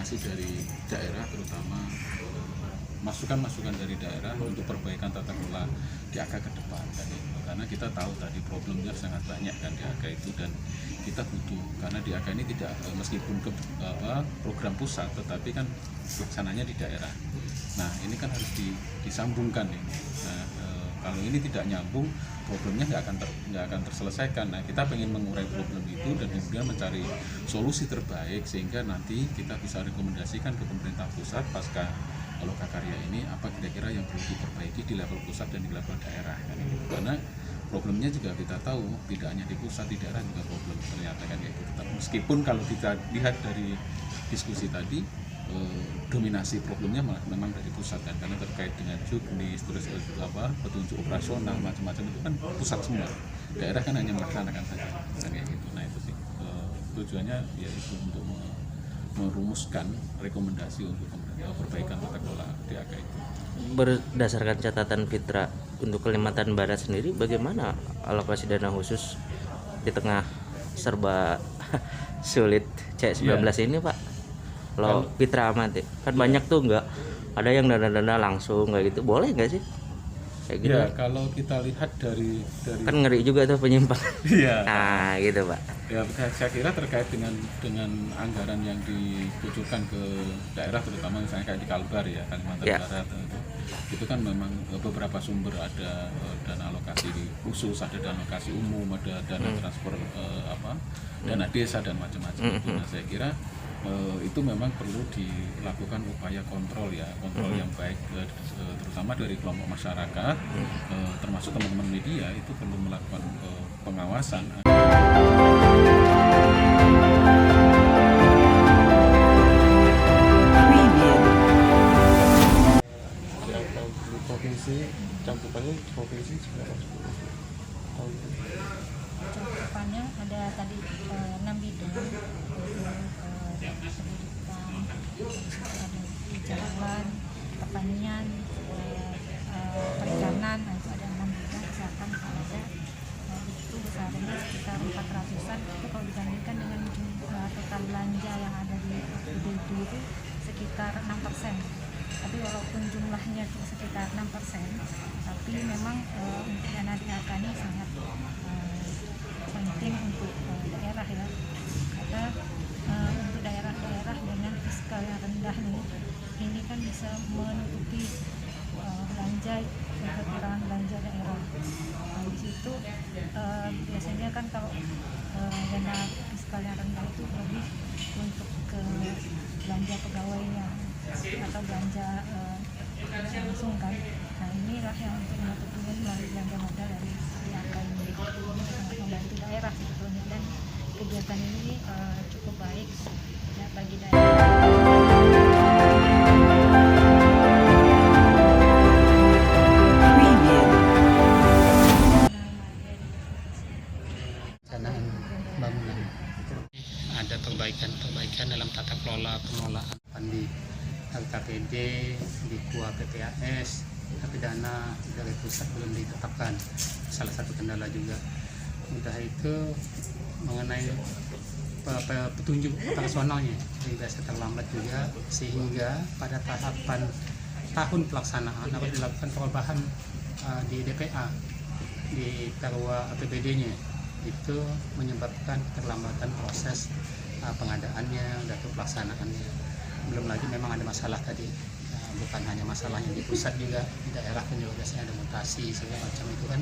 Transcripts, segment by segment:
informasi dari daerah, terutama masukan-masukan dari daerah untuk perbaikan tata kelola DAK ke depan tadi. Karena kita tahu tadi problemnya sangat banyak kan DAK itu, dan kita butuh, karena DAK ini tidak meskipun program pusat, tetapi kan pelaksananya di daerah. Nah ini kan harus disambungkan ini. Nah, kalau ini tidak nyambung, problemnya nggak akan terselesaikan. Nah kita ingin mengurai problem itu dan kemudian mencari solusi terbaik sehingga nanti kita bisa rekomendasikan ke pemerintah pusat pasca Lokakarya ini apa kira-kira yang perlu diperbaiki di level pusat dan di level daerah kan gitu. Karena problemnya juga kita tahu tidak hanya di pusat, di daerah juga problem ternyata kan gitu. Meskipun kalau kita lihat dari diskusi tadi dominasi problemnya memang dari pusat kan, karena terkait dengan juknis, terus petunjuk operasional macam-macam itu kan pusat semua, daerah kan hanya melaksanakan saja kan kayak gitu. Nah itu sih tujuannya yaitu untuk merumuskan rekomendasi untuk perbaikan tata kelola DAK itu. Berdasarkan catatan Fitra, untuk Kalimantan Barat sendiri bagaimana alokasi dana khusus di tengah serba sulit C19 ini Pak? Kalau Fitra amati kan banyak tuh nggak ada yang dana-dana langsung kayak gitu, boleh nggak sih kayak gitu? Ya kalau kita lihat dari kan ngeri juga tuh penyimpangan. Iya. Nah gitu Pak. Ya saya kira terkait dengan anggaran yang dikucurkan ke daerah, terutama misalnya kayak di Kalbar ya, Kalimantan Barat itu kan memang beberapa sumber, ada dana alokasi khusus, ada dana alokasi umum, ada dana transfer dana desa dan macam-macam. Nah saya kira itu memang perlu dilakukan upaya kontrol yang baik, terutama dari kelompok masyarakat, termasuk teman-teman media itu perlu melakukan pengawasan. Provinsi cakupannya provinsi seberapa? Cakupannya ada tadi 6 bidang, pendidikan, ada jalan, pertanian, perikanan, itu ada 6 bidang, kesehatan ada, itu besarnya sekitar 400-an. Itu kalau dibandingkan dengan jumlah total belanja yang ada di UDD itu sekitar 6%. Tapi walaupun jumlahnya itu sekitar 6%, tapi memang untuk dana DAK ini sangat penting untuk daerah ya, karena untuk daerah-daerah dengan fiskal yang rendah ini kan bisa menutupi belanja, kekurangan belanja daerah. Nah, di situ biasanya kan kalau dana fiskal yang rendah itu lebih untuk ke belanja pegawainya atau belanja langsung kan. Nah inilah yang untuk menutupinya melalui belanja modal dari DAK ini. Ini sangat membantu daerah sebetulnya, dan kegiatan ini cukup baik ya bagi daerah. Bangunan ada perbaikan dalam tata kelola pengelolaan di LKPD, di KUA PPAS, tapi dana dari pusat belum ditetapkan. Salah satu kendala juga. Udah itu mengenai petunjuk operasionalnya juga terlambat juga, sehingga pada tahapan tahun pelaksanaan harus dilakukan perubahan di DPA, di perwa APBD-nya. Itu menyebabkan keterlambatan proses pengadaannya dan pelaksanaannya. Belum lagi memang ada masalah tadi, bukan hanya masalahnya di pusat, juga di daerah kan juga biasanya ada mutasi segala macam, itu kan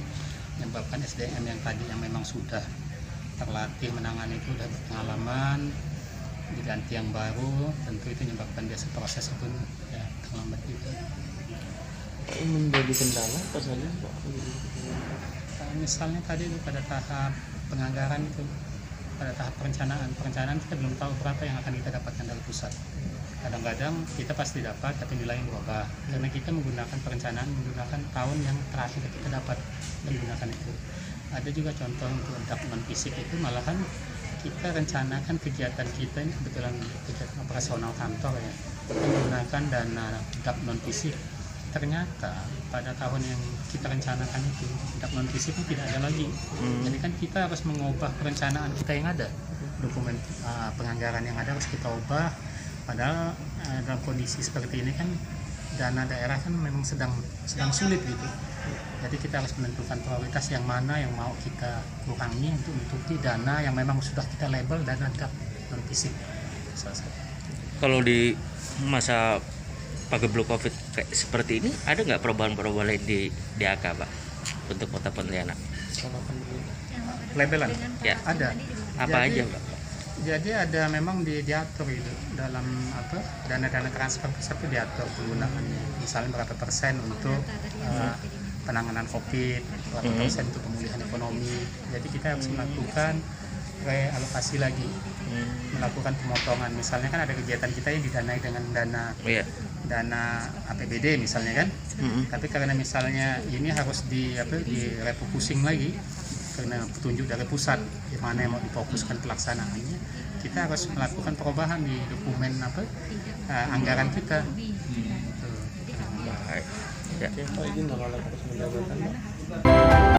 menyebabkan SDM yang tadi yang memang sudah terlatih menangani itu sudah berpengalaman diganti yang baru, tentu itu menyebabkan biasa proses pun ya terlambat juga. Menjadi kendala apa saja Pak? Misalnya tadi itu pada tahap penganggaran itu, pada tahap perencanaan kita belum tahu berapa yang akan kita dapatkan dari pusat. Kadang-kadang kita pasti dapat tapi nilainya berubah karena kita menggunakan perencanaan menggunakan tahun yang terakhir kita dapat menggunakan itu. Ada juga contoh untuk DAK non fisik itu malahan kita rencanakan kegiatan kita ini kebetulan kegiatan operasional kantor ya, menggunakan dana DAK non fisik. Ternyata pada tahun yang kita rencanakan itu DAK non fisiknya tidak ada lagi. Jadi kan kita harus mengubah perencanaan kita yang ada, dokumen penganggaran yang ada harus kita ubah Padahal dalam kondisi seperti ini kan dana daerah kan memang sedang sulit gitu. Jadi kita harus menentukan prioritas yang mana yang mau kita kurangi untuk menutupi dana yang memang sudah kita label dana non fisik. Kalau di masa pagebluk Covid kayak seperti ini, ada nggak perubahan-perubahan lain di DAK, Pak, untuk Kota Pontianak? Labelan Ya, ada. apa Jadi- aja, Pak? Jadi ada memang diatur itu dalam dana-dana transfer pusat itu diatur penggunaannya. Misalnya berapa persen untuk penanganan COVID, berapa persen untuk pemulihan ekonomi. Jadi kita harus melakukan realokasi lagi, melakukan pemotongan. Misalnya kan ada kegiatan kita yang didanai dengan Iya. dana APBD misalnya kan. Tapi karena misalnya ini harus direfocusing lagi karena petunjuk dari pusat di mana yang mau difokuskan pelaksanaannya, kita harus melakukan perubahan di dokumen anggaran kita. Baik. Ya. Oke, Pak izin kalau terus menjabarkan Pak.